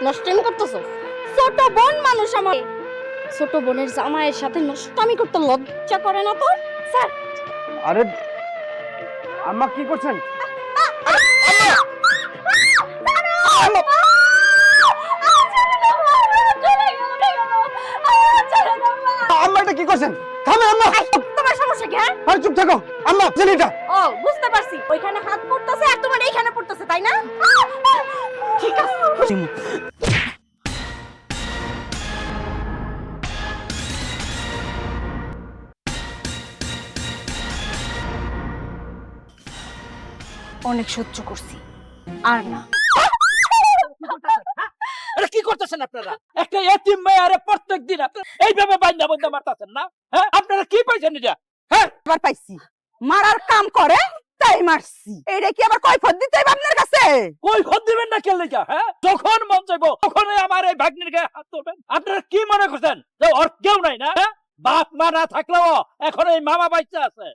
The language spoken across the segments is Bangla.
নষ্টমি করতেছো? ছোট বোন মানুষ আমার, ছোট বোনের জামাইয়ের সাথে নষ্টমি করতে লজ্জা করে না তোর? স্যার আরে আম্মা কি করছেন? আম্মা এটা কি করছেন? থামে আম্মা। তোমার সমস্যা কি? হ্যাঁ আরে চুপ থাকো আম্মা। জেনিটা ও বুঝতে পারছি, ওইখানে হাত পড়তেছে আর তোমার এইখানে পড়তেছে, তাই না? ঠিক আছে। অনেক সহ্য করছি, আর না। আরে কি করতেছেন আপনারা? একটা এতিম মেয়েরে প্রত্যেকদিন আপনারা এইভাবে বাইন্দা বাইন্দা মারতাছেন না? হ্যাঁ, আপনারা কি পাইছেন এটা? হ্যাঁ, এবার পাইছি মারার কাম করে তাই মারছি। এইটা কি আবার কৈফিয়ত দিতে হইবে আপনার কাছে? কই খোদ দিবেন না কেন লেগা? হ্যাঁ, যখন মন চাইবো তখনই আমার এই ভাগ্নির গায়ে হাত তুলবেন। আপনারা কি মনে করছেন যে ওর কেউ নাই না? হ্যাঁ, বাপ মা না থাকলেও এখন এই মামা বাইচা আছে।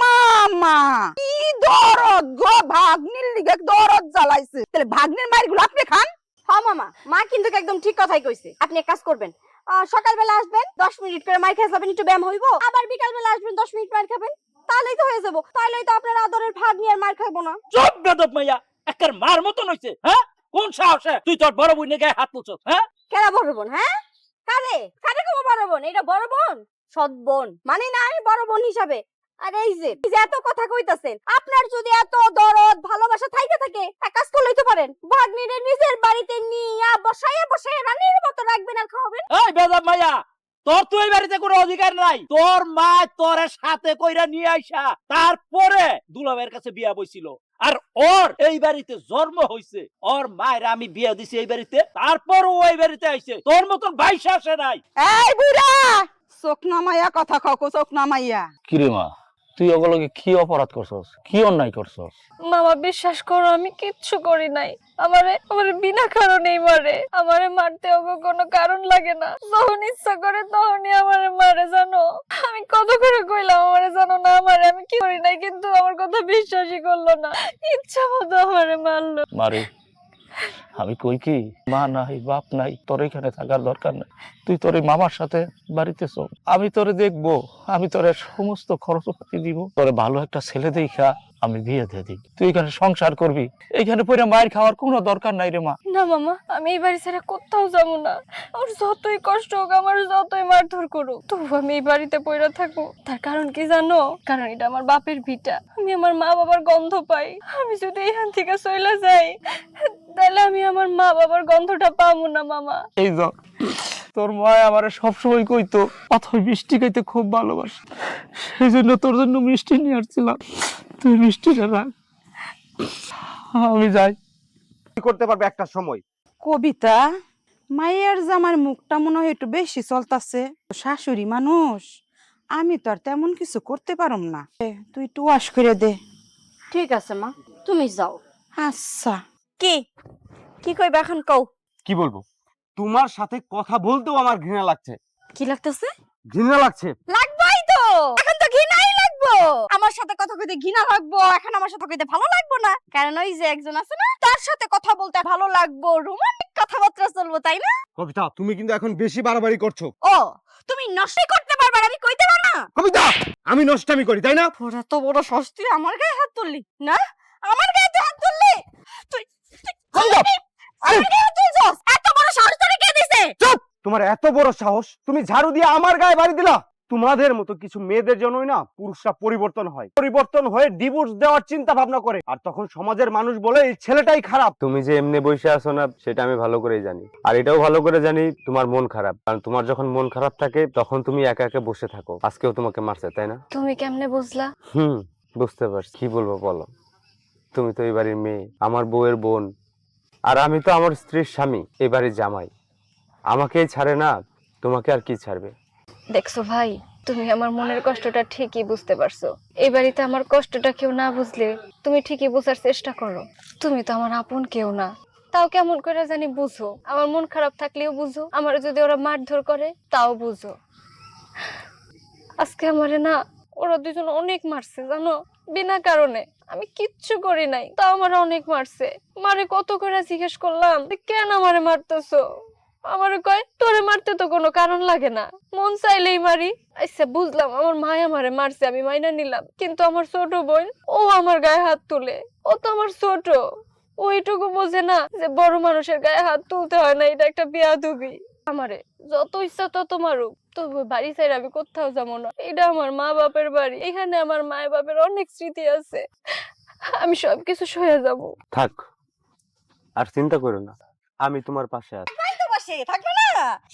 মামা কি দরদ গো, ভাগ্নির লিগে দরদ জ্বালাইছে। তাহলে ভাগ্নির মাইরগুলো আপনি খান? হ্যাঁ মামা, মা কিন্তু একদম ঠিক কথাই কইছে। আপনি এক কাজ করবেন, সকালবেলা আসবেন 10 মিনিট করে মার খেয়ে যাবেন, একটু ব্যায়াম হইব, আবার বিকালবেলা আসবেন 10 মিনিট মার খাবেন, তাহলেই তো হয়ে যাবো। তাহলেই তো আপনার আদরের ভাগ্নি আর মার খাবো না। চুপ বেদব মাইয়া, একের মার মতন হইছে। হ্যাঁ, কোন সাহসে তুই তোর বড় বোনের গায়ে হাত তুলছস? হ্যাঁ, কেরা বড় বোন? হ্যাঁ, কারে কারে কো বড় বোন? এটা বড় বোন, সৎ বোন মানে না, আমি বড় বোন হিসাবে। আর এই যে এত কথা কইতাছেন, আপনার যদি এত দরদ ভালোবাসা থাইকে থাকে, এক কাজ করে লইতে পারেন, ভাগ্নিরে নিজের বাড়িতে নিয়ে বসাইয়া বসাইয়া রানীর মতো রাখবেন আর খাওয়াবেন। এই বেদব মাইয়া, তোর তো এই বাড়িতে কোনো অধিকার নাই। তোর মা তোর সাথে কইরা নিয়ে আইসা তারপরে দুলাভাইয়ের কাছে বিয়া বইছিল, আর ওর এই বাড়িতে জন্ম হইছে। ওর মায়ের আমি বিয়া দিছি এই বাড়িতে, তারপর ও এই বাড়িতে আইছে। তোর মতন বাইশা আসে নাই। এই বুড়া, চোখ নামাইয়া কথা কও, চোখ নামাইয়া। কিরে মা, তুই ওগুলোকে কি অপরাধ করছস, কি অন্যায় করছস? মামা বিশ্বাস করো, আমি কিচ্ছু করি নাই। আমারে বিনা কারণেই মারে। আমারে মারতে ওগো কোনো কারণ লাগে না, যখন ইচ্ছা করে তখনই আমারে মারে। জানো আমি কত করে কইলাম আমারে জানো না মারে, আমি কি করি নাই, কিন্তু আমার কথা বিশ্বাসই করলো না, ইচ্ছা মতো আমারে মারলো। মারে, আমি কই কি, মা নাই বাপ নাই, তোর এখানে থাকার দরকার নাই। তুই তোর এই মামার সাথে বাড়িতে চল, আমি তোরে দেখবো, আমি তোর সমস্ত খরচপাতি দিব। তোরে ভালো একটা ছেলে দেখা আমি বিয়ে দিয়ে দিই, তুই এখানে সংসার করবি। এইখানে পরে মায়ের খাওয়ার কোনো দরকার নাই রে মা। না মামা, আমি এই বাড়ি ছেড়ে কোথাও যাবো না। আমার যতই কষ্ট হোক, আমার যতই মারধর করুক, তবু আমি এই বাড়িতে পড়ে থাকবো। তার কারণ কি জানো? কারণ এটা আমার বাপের ভিটা, আমি আমার মা বাবার গন্ধ পাই। আমি যদি এখান থেকে চলে যাই, তাহলে আমি আমার মা বাবার গন্ধটা পাবো না মামা। এই যা, তোর মা আমারে সবসময় কইতো পাথর মিষ্টি খাইতে খুব ভালোবাসে, সেই জন্য তোর জন্য মিষ্টি নিয়ে আসছিলাম, তুই মিষ্টিটা রাখ, আমি যাই। কি করতে পারবে একটা সময়? কবিতা, মায়ের জামার মুখটা মনে হয় একটু বেশি চলতাছে। শাশুড়ি মানুষ, আমি তো আর তেমন কিছু করতে পারুম না। তুই একটু ওয়াশ করে দে। ঠিক আছে মা, তুমি যাও। আচ্ছা। কি কি কইবা এখন কও? কি বলবো? তোমার সাথে কথা বলতেও আমার ঘৃণা লাগছে। কি লাগতেছে? ঘৃণা লাগছে। লাগবেই তো, এখন তো ঘৃণাই লাগবো। আমার সাথে কথা কইতে ঘৃণা লাগবো, এখন আমার সাথে কইতে ভালো লাগবো না? কারণ ওই যে একজন আছে না, তার সাথে কথা বলতে ভালো লাগবো, রোমান্টিক কথাবার্তা চলবো, তাই না? কবিতা, তুমি কিন্তু এখন বেশি বাড়াবাড়ি করছো। ও, তুমি নষ্টই করতে পারবা না, আমি কইতে পারবো না? কবিতা, আমি নষ্টামি করি তাই না? ওরা তো বড় সস্তি, আমার গায়ে হাত তুললি না? আমার গায়ে তো হাত তুললি তুই। আমার গায়ে হাত তুলছস? এত বড় সাহস তোরে কে দিছে? চুপ! তোমার এত বড় সাহস, তুমি ঝাড়ু দিয়ে আমার গায়ে বাড়ি দিলা? তোমাদের মতো কিছু মেয়েদের জন্যই না পুরুষরা পরিবর্তন হয়, পরিবর্তন হয়ে ডিভোর্স দেওয়ার চিন্তা ভাবনা করে, আর তখন সমাজের মানুষ বলে এই ছেলেটাই খারাপ। তুমি যে এমনি বসে আছো না, সেটা আমি ভালো করেই জানি। আর এটাও ভালো করে জানি তোমার মন খারাপ, কারণ তোমার যখন মন খারাপ থাকে তখন তুমি একা একা বসে থাকো। আজকেও তোমাকে মারছে, তাই না? তুমি কেমনে বুঝলা? বুঝতে পারছি। কি বলবো বলো, তুমি তো এই বাড়ির মেয়ে, আমার বউয়ের বোন, আর আমি তো আমার স্ত্রীর স্বামী, এই বাড়ির জামাই। আমাকেই ছাড়ে না, তোমাকে আর কি ছাড়বে? দেখছো ভাই, তুমি আমার মনের কষ্টটা ঠিকই বুঝতে পারছো। এই বাড়িতে আমার কষ্টটা কেউ না বুঝলে তুমি ঠিকই বোঝার চেষ্টা করো। তুমি তো আমার আপন কেউ না, তাও কেমন করে জানি বুঝো। আমার মন খারাপ থাকলেও বুঝো, আমার যদি ওরা মারধর করে তাও বুঝো। আজকে আমারে না ওরা দুজন অনেক মারছে জানো, বিনা কারণে। আমি কিচ্ছু করি নাই, তাও আমার অনেক মারছে। মারে কত করে জিজ্ঞেস করলাম যে কেন আমারে মারতেছো, আমারে কয় তোরে মারতে তো কোনো কারণ লাগে না, মন চাইলেই মারি। আচ্ছা বুঝলাম, আমার মা আমারে মারছে, আমি মাইনা নিলাম। কিন্তু আমার ছোট বোন, ও আমার গায়ে হাত তুলে। ও তো আমার ছোট, ও এটুকু বোঝে না যে বড় মানুষের গায়ে হাত তুলতে হয় না, এটা একটা বেয়াদবি। আমারে যত ইচ্ছা তত মারুক, তবু বাড়ি ছেড়ে আমি কোথাও যাবো না। এটা আমার মা বাপের বাড়ি, এখানে আমার মায়ের বাপের অনেক স্মৃতি আছে, আমি সবকিছু সয়ে যাব। থাক, আর চিন্তা করো না, আমি তোমার পাশে আছি। পাশে থাকবে না,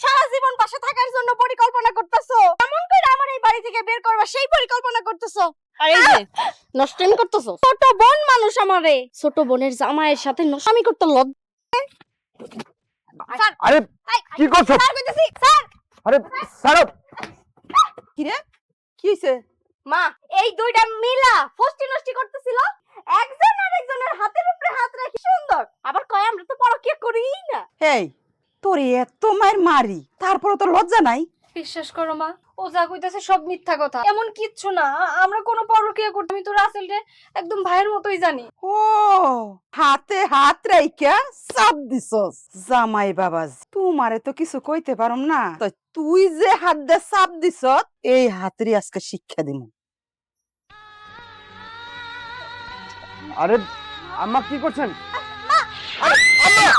সারা জীবন পাশে থাকার জন্য পরিকল্পনা করতেছো। এমন করে আমার এই বাড়ি থেকে বের করবা সেই পরিকল্পনা করতেছো। আর এই যে নষ্টেন করতেছো। ছোট বোন মানুষ আমারে, ছোট বোনের জামাইয়ের সাথে নষ্টামি করতে আরে কি করছো? আরে সারব, কিরে কি হইছে? মা এই দুইটা মিলা ফষ্টি নষ্টি করতেছিল, একজন আরেকজনের হাতের উপরে হাত রেখে সুন্দর, আবার কয় আমরা তো পরকীয়া করিই না। এই তোরে এত মায়ের মারি, তারপরে তোর লজ্জা নাই? বিশ্বাস করো মা, ও যা কইতাছে সব মিথ্যা কথা, এমন কিচ্ছু না। আমরা কোনো পরকীয়া করতে, আমি তো রাসেলরে একদম ভাইয়ের মতোই জানি। ও হাতে হাত রাইখা চাপ দিছস। জামাই বাবাজি, তোমারে তো কিছু কইতে পারুম না, তো তুই যে হাত দে চাপ দিছ, এই হাতেরই আজকে শিক্ষা দিমু। আরে আম্মা কি করছেন? আরে আম্মা,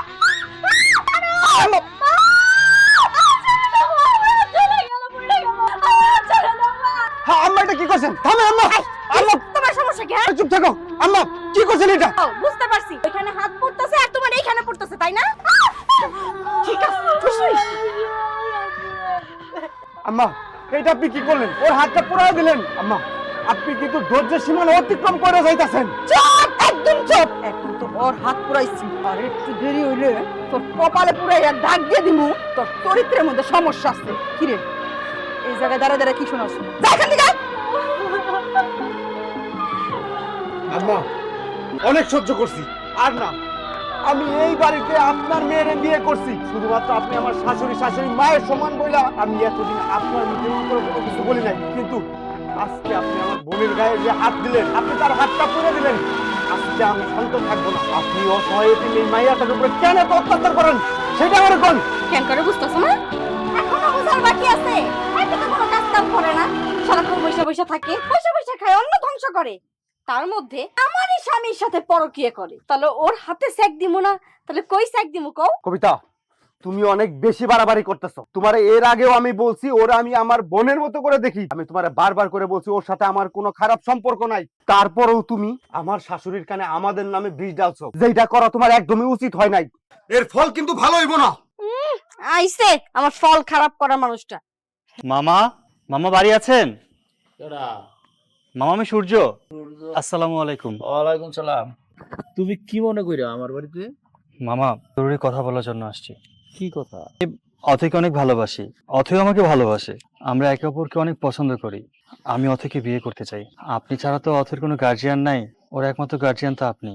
আম্মা, হ্যাঁ আম্মা এটা কি করছেন? থামে আম্মা, আম্মা তোমার সমস্যা কি? চুপ থাকো। আম্মা কি করছেন এটা? বুঝতে পারছি, ওইখানে হাত পড়তেছে আর তোমার এইখানে পড়তেছে, তাই না? ঠিক আছে, খুশি? আম্মা এটা আপনি কি করলেন? ওর হাতটা পুরাই দিলেন। আম্মা আপনি কিন্তু ধৈর্যের সীমা অতিক্রম করে যাইতাছেন। চুপ, একদম চুপ। এখন তো ওর হাত পুরাইছি, আর একটু দেরি হইলে তোর কপালে পুরাইয়া দাগ দিয়ে দিমু। তোর চরিত্রের মধ্যে সমস্যা আছে। কিরে এই জায়গায় দাঁড়া দাঁড়া কি শোনাস? যা এখান থেকে। আম্মা অনেক সহ্য করছি, আর না। আমি এই বাড়িতে আপনার মেয়েরে বিয়ে করছি শুধুমাত্র আপনি আমার শাশুড়ি মায়ের সমান বইলা। আমি এতদিন আপনার মুখের উপরে কোনো কিছু বলি নাই, কিন্তু আজকে আপনি আমার বোনের গায়ে যে হাত দিলেন, আপনি তার হাতটা পুড়ে দিলেন, আজকে আমি শান্ত থাকবো না। আপনি অসহায় এই মাইয়াটার উপরে কেন এত অত্যাচার করেন সেটা আমার কোন? কেন করে বুঝতেছো না? এখনো বুঝার বাকি আছে। এত তো কোনো কাজ কাম করে না, সারাক্ষণ বসে বসে থাকে, বসে বসে খায়, অন্ন ধ্বংস করে। তার মধ্যে আমারই স্বামীর সাথে পরকীয়া করে। তাহলে ওর হাতে সেক দিমু না, তাহলে কই সেক দিমু কও? কবিতা, তুমি অনেক বেশি বাড়াবাড়ি করতেছো। তোমার এর আগেও আমি বলছি ওরা আমি আমার বোনের মতো করে দেখি। আমি তোমার বারবার করে বলছি ওর সাথে আমার কোনো খারাপ সম্পর্ক নাই, তারপরেও তুমি আমার শাশুড়ির কানে আমাদের নামে বিষ ডালছো। যেটা করা তোমার একদমই উচিত হয় নাই। এর ফল কিন্তু ভালো হইব না। আইছে আমার ফল খারাপ করা মানুষটা। মামা, মামা বাড়ি আছেন? কেডা? মামা আমি সূর্য। আসসালামু আলাইকুম। ওয়ালাইকুম সালাম। তুমি কি মনে কইরা আমার বাড়িতে? মামা জরুরি কথা বলার জন্য আসছি। কি কথা? অথৈকে অনেক ভালোবাসি, অথৈ আমাকে ভালোবাসে। আমরা একে অপরকে অনেক পছন্দ করি। আমি অথৈকে বিয়ে করতে চাই। আপনি ছাড়া তো অথৈর কোনো গার্জিয়ান নাই, ওর একমাত্র গার্জিয়ান তো আপনি।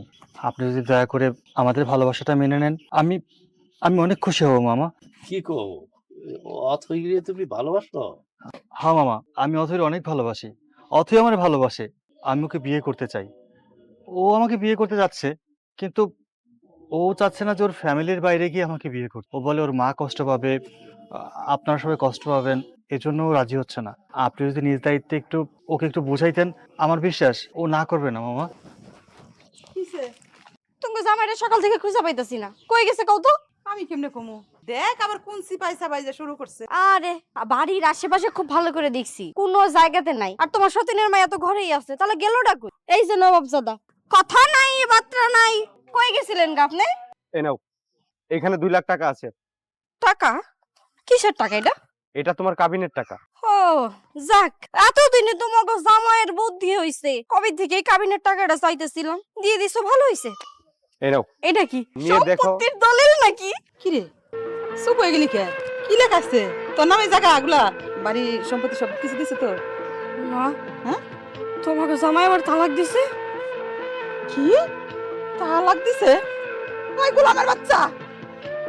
আপনি যদি দয়া করে আমাদের ভালোবাসাটা মেনে নেন, আমি অনেক খুশি হব মামা। কি কো? অথইরে তুমি ভালোবাসো? হ্যাঁ মামা, আমি অথৈর অনেক ভালোবাসি। অথৈ আমার ভালোবাসে। আমি ওকে বিয়ে করতে চাই। ও আমাকে বিয়ে করতে যাচ্ছে, কিন্তু ও চাচ্ছে না যে ওর ফ্যামিলির বাইরে গিয়ে আমাকে বিয়ে করতে। ও বলে ওর মা কষ্ট পাবে, আপনারা সবাই কষ্ট পাবেন, এজন্য ও রাজি হচ্ছে না। আপনি যদি নিজ দায়িত্বে ওকে একটু বুঝাইতেন, আমার বিশ্বাস ও না করবে না মামা। কিসে? তুমি জামাইটা সকাল থেকে খুঁজে পাইতাছি না, কই গেছে কও তো? আমি কেমনে কমু? দেখ আবার কোন সিপাইসা বাইজা শুরু করছে। আরে বাড়ির আশেপাশে খুব ভালো করে দেখছি, কোনো জায়গাতে নাই। আর তোমার সতীনের মায়া তো ঘরেই আছে, তাহলে গেল ডাকু। এই যে নবাবজাদা, কথা নাই বার্তা নাই, কই গেছিলেন গা আপনি? এ নাও, এখানে 2 লাখ টাকা আছে। টাকা? কিসের টাকা এটা? এটা তোমার কাবিনের টাকা। ও যাক, এতদিনে তোমাকে জামাইয়ের বুদ্ধি হইছে। কবে থেকে এই কাবিনের টাকাটা চাইতেছিলাম, দিয়ে দিছো, ভালো হইছে। এ নাও, এটা কি নিয়ে দেখো। সম্পত্তির দলিল নাকি? কিরে চুপ হয়ে গেলি কে? কি লেখা আছে তোর নামে? জায়গা আগুলা বাড়ি সম্পত্তি সব কিছু দিছে তো? না, হ্যাঁ? তোমাকে জামাই আবার তালাক দিছে? কি তালাক দিছে? ওই গোলামের বাচ্চা,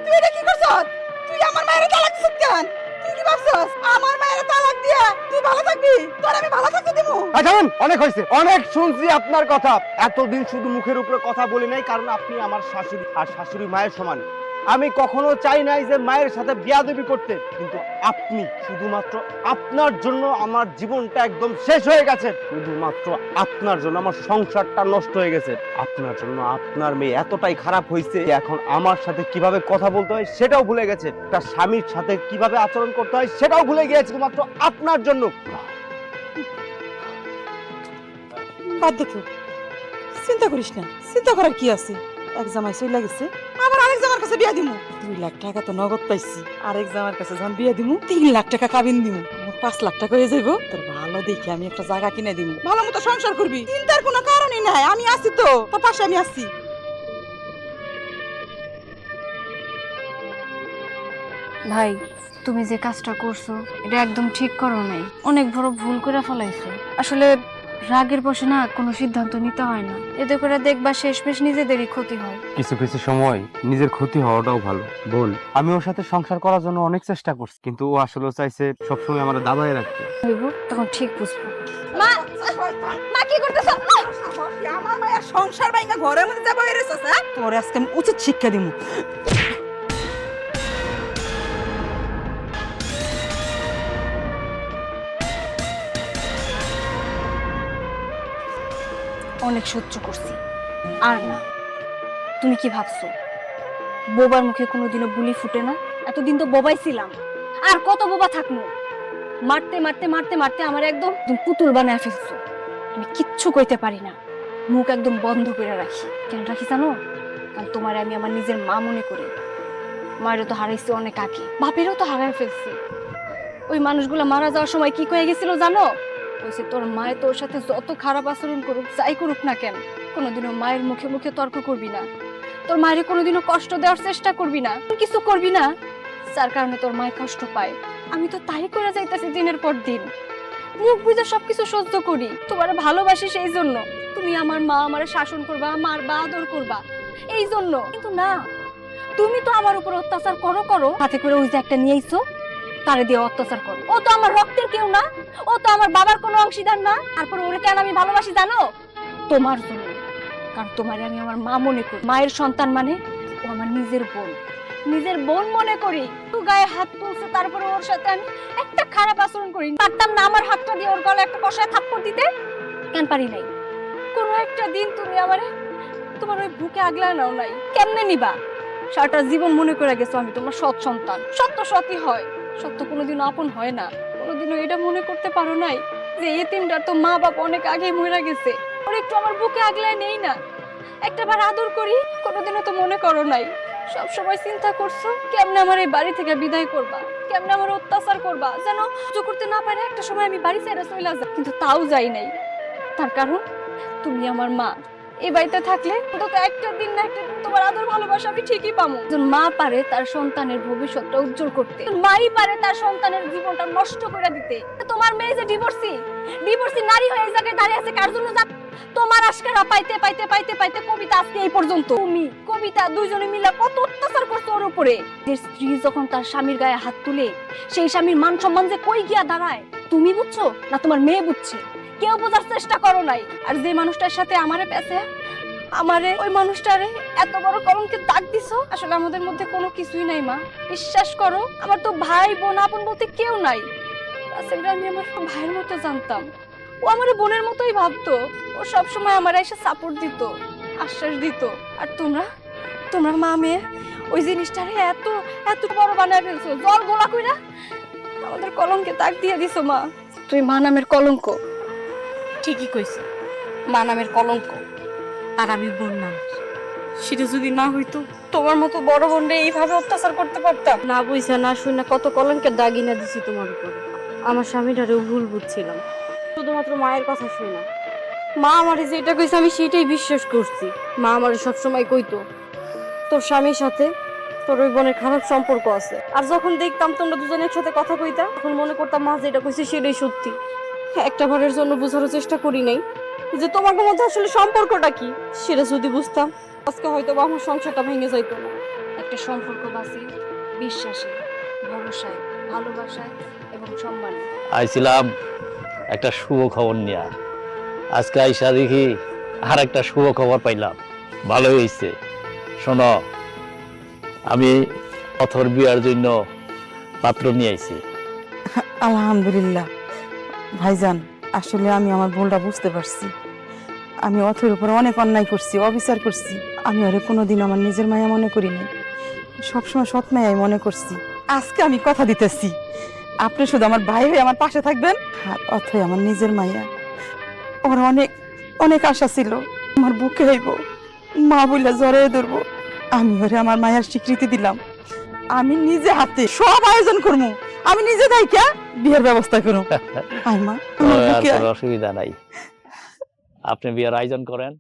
তুই এটা কি করছস? তুই আমার মায়ের তালাক দিছিস কেন? তুই কি ভাবছস আমার মায়ের তালাক দিয়া তুই ভালো থাকবি? তোর আমি ভালো থাকতে দেবো? আচ্ছা অনেক হয়েছে, অনেক শুনছি আপনার কথা। এতদিন শুধু মুখের উপরে কথা বলি নাই, কারণ আপনি আমার শাশুড়ি, আর শাশুড়ি মায়ের সমান। আমি কখনো চাই নাই যে মায়ের সাথে বিয়াদবি করতে, কিন্তু আপনি শুধুমাত্র আপনার জন্য আমার জীবনটা একদম শেষ হয়ে গেছে। শুধুমাত্র আপনার জন্য আমার সংসারটা নষ্ট হয়ে গেছে। আপনার জন্য আপনার মেয়ে এতটাই খারাপ হয়েছে, এখন আমার সাথে কিভাবে কথা বলতে হয় সেটাও ভুলে গেছে, তার স্বামীর সাথে কিভাবে আচরণ করতে হয় সেটাও ভুলে গিয়েছে, শুধুমাত্র আপনার জন্য। বাদ দে তো, চিন্তা করিস না, চিন্তা করার কি আছে? এক জামাই চলে গেছে, আবার আরেক জামার কাছে বিয়া দিমু। 2 লাখ টাকা তো নগদ পাইছি, আরেক জামার কাছে যখন বিয়া দিমু 3 লাখ টাকা কাবিন দিমু, 5 লাখ টাকা হয়ে যাইব। তোর ভালো দেখে আমি একটা জায়গা কিনে দিমু, ভালো মতো সংসার করবি। চিন্তার কোনো কারণই নাই, আমি আছি তো, তোর পাশে আমি আছি। ভাই, তুমি যে কাজটা করছো এটা একদম ঠিক করো নাই, অনেক বড় ভুল করে ফেলাইছো। আসলে রাগের বশে না কোনো সিদ্ধান্ত নিতে হয় না, এতে করে দেখবা শেষমেশ নিজেদেরই ক্ষতি হয়। কিছু কিছু সময় নিজের ক্ষতি হওয়াটাও ভালো। বোন, আমি ওর সাথে সংসার করার জন্য অনেক চেষ্টা করছি, কিন্তু ও আসলে চাইছে সবসময় আমার দাবায় রাখতে। হইব তখন ঠিক বুঝবো। মা, মা কি করতেছ? আমার মায়ের সংসার ভাঙা ঘরের মধ্যে যাবো এরেছস? তোর আজকে আমি উচিত শিক্ষা দিমু। অনেক সহ্য করছি, আর না। তুমি কি ভাবছো বোবার মুখে কোনোদিনও বুলি ফুটে না? এতদিন তো বোবাই ছিলাম, আর কত বোবা থাকবো? মারতে মারতে মারতে মারতে আমার একদম পুতুল বানায় ফেলছো। আমি কিচ্ছু কইতে পারি না, মুখ একদম বন্ধ করে রাখি। কেন রাখি জানো? কারণ তোমার আমি আমার নিজের মা মনে করি। মায়েরও তো হারাইছি অনেক আগে, বাপেরও তো হারাই ফেলছি। ওই মানুষগুলো মারা যাওয়ার সময় কি কয়ে গেছিল জানো? কইছে তোর মায়ে তোর সাথে যত খারাপ আচরণ করুক, যাই করুক না কেন, কোনোদিনও মায়ের মুখে মুখে তর্ক করবি না, তোর মায়ের কোনোদিনও কষ্ট দেওয়ার চেষ্টা করবি না, কিছু করবি না যার কারণে তোর মায়ের কষ্ট পায়। আমি তো তাই করে যাইতেছি দিনের পর দিন, মুখ বুঝে সবকিছু সহ্য করি। তোমার ভালোবাসি সেই জন্য, তুমি আমার মা, আমার শাসন করবা, মারবা, আদর করবা এই জন্য। কিন্তু না, তুমি তো আমার উপর অত্যাচার করো করো, হাতে করে ওই যে একটা নিয়ে আইছো, তারে দিয়ে অত্যাচার করো। ও তো আমার রক্তের কেউ না, ও তো আমার বাবার কোনো অংশীদার না। তারপর ওরে কেন আমি ভালোবাসি জানো? তোমার জন্য, কারণ তোমারে আমি আমার মা মনে করি। মায়ের সন্তান মানে ও আমার নিজের বোন, নিজের বোন মনে করি। তো গায়ে হাত তুলছে, তারপরে ওর সাথে আমি একটা খারাপ আচরণ করি। পারতাম না আমার হাতটা দিয়ে ওর গলায় একটা কষায় থাপ্পড় দিতে? কেন পারি নাই? কোনো একটা দিন তুমি আমারে তোমার ওই বুকে আগলা নাও নাই? কেমনে নিবা? সারাটা জীবন মনে করে গেছো আমি তোমার সৎ সন্তান। সত্য সতই হয়, সত্য কোনোদিনও আপন হয় না। কোনোদিনও এটা মনে করতে পারো নাই যে এতিমটার তো মা বাবা অনেক আগেই মরে গেছে, ওর একটু আমার বুকে আগলায় নেই না, একটাবার আদর করি? কোনোদিনও তো মনে করো নাই। সব সময় চিন্তা করছো কেমনে আমার এই বাড়ি থেকে বিদায় করবা, কেমনে আমার অত্যাচার করবা, যেন সহ্য করতে না পারে একটা সময় আমি বাড়ি ছেড়ে চলে যাই। কিন্তু তাও যাই নাই, তার কারণ তুমি আমার মা। এই বাড়িতে থাকলে অন্তত একটা দিন না একটা দিন তোমার আদর ভালোবাসা আমি ঠিকই পাবো। একজন মা পারে তার সন্তানের ভবিষ্যৎটা উজ্জ্বল করতে, মাই পারে তার সন্তানের জীবনটা নষ্ট করে দিতে। তোমার মেয়ে যে ডিভোর্সি নারী হয়ে এই জায়গায় দাঁড়িয়ে আছে কার জন্য? তোমার আশকারা পাইতে পাইতে পাইতে পাইতে কবিতা আজকে এই পর্যন্ত। তুমি কবিতা দুইজনে মিলে কত অত্যাচার করছো ওর উপরে। যে স্ত্রী যখন তার স্বামীর গায়ে হাত তুলে, সেই স্বামীর মান সম্মান যে কই গিয়া দাঁড়ায়, তুমি বুঝছো না তোমার মেয়ে বুঝছে? কেউ বোঝার চেষ্টা করো নাই। আর যে মানুষটার সাথে আমারে পেছে, আমারে ওই মানুষটারে এত বড় কলঙ্কের দাগ দিছো। আসলে আমাদের মধ্যে কোনো কিছুই নাই মা, বিশ্বাস করো। আমার তো ভাই বোন আপন বলতে কেউ নাই। আসলে আমি আমার ভাইয়ের মতো জানতাম, ও আমার বোনের মতোই ভাবতো। ও সবসময় আমার এসে সাপোর্ট দিত, আশ্বাস দিত। আর তোমরা মা মেয়ে ওই জিনিসটারে এত এত বড় বানায় ফেলছো, জল গোলা কইরা আমাদের কলঙ্কে দাগ দিয়ে দিছো মা। তুই মা নামের কলঙ্ক। ঠিকই কইছে, মা নামের কলঙ্ক। আর আমি বোন নাম। সেটা যদি না হইতো, তোমার মতো বড় বোনরে এইভাবে অত্যাচার করতে পারতাম না বুঝা না শুনে কত কলঙ্কের দাগি না দিছি তোমার উপরে। আমার স্বামীটারেও ভুল বুঝছিলাম, শুধুমাত্র মায়ের কথা শুনে না। মা আমারে যেটা কইছে আমি সেটাই বিশ্বাস করছি। মা আমারে সবসময় কইতো তোর স্বামীর সাথে তোর ওই বোনের খারাপ সম্পর্ক আছে। আর যখন দেখতাম তোমরা দুজনে একসাথে কথা কইতা, তখন মনে করতাম মা যেটা কইছে সেটাই সত্যি। একটা বারের জন্য বোঝারও চেষ্টা করি নাই যে তোমাদের মধ্যে আসলে সম্পর্কটা কি। সেটা যদি বুঝতাম, আজকে হয়তো আমার সংসারটা ভেঙে যাইতো না। একটা সম্পর্ক বাঁচে বিশ্বাসে, ভরসায়, ভালোবাসায় এবং সম্মানে। আইছিলাম একটা শুভ খবর নিয়ে, আজকে আইসা দেখি আর একটা শুভ খবর পাইলাম, ভালো হয়েছে। শোনো, আমি অথর বিয়ার জন্য পাত্র নিয়ে আইছি। আলহামদুলিল্লাহ ভাইজান, আসলে আমি আমার ভুলটা বুঝতে পারছি। আমি অথের উপর অনেক অন্যায় করছি, অবিচার করছি। আমি ওরে কোনোদিন আমার নিজের মায়া মনে করিনি, সবসময় সৎ মায়াই মনে করছি। আজকে আমি কথা দিতেছি, আপনি শুধু আমার ভাই হয়ে আমার পাশে থাকবেন। আর অথই আমার নিজের মায়া, ওর অনেক অনেক আশা ছিল আমার বুকে হইব, মা বলে জড়াই ধরবো। আমি ওরে আমার মায়ের স্বীকৃতি দিলাম। আমি নিজে হাতে সব আয়োজন করবো, আমি নিজে দায়িকা বিয়ের ব্যবস্থা করবো। আয় মা, আমার আর বুকে আয়। কোনো অসুবিধা নাই, আপনি বিয়ের আয়োজন করেন,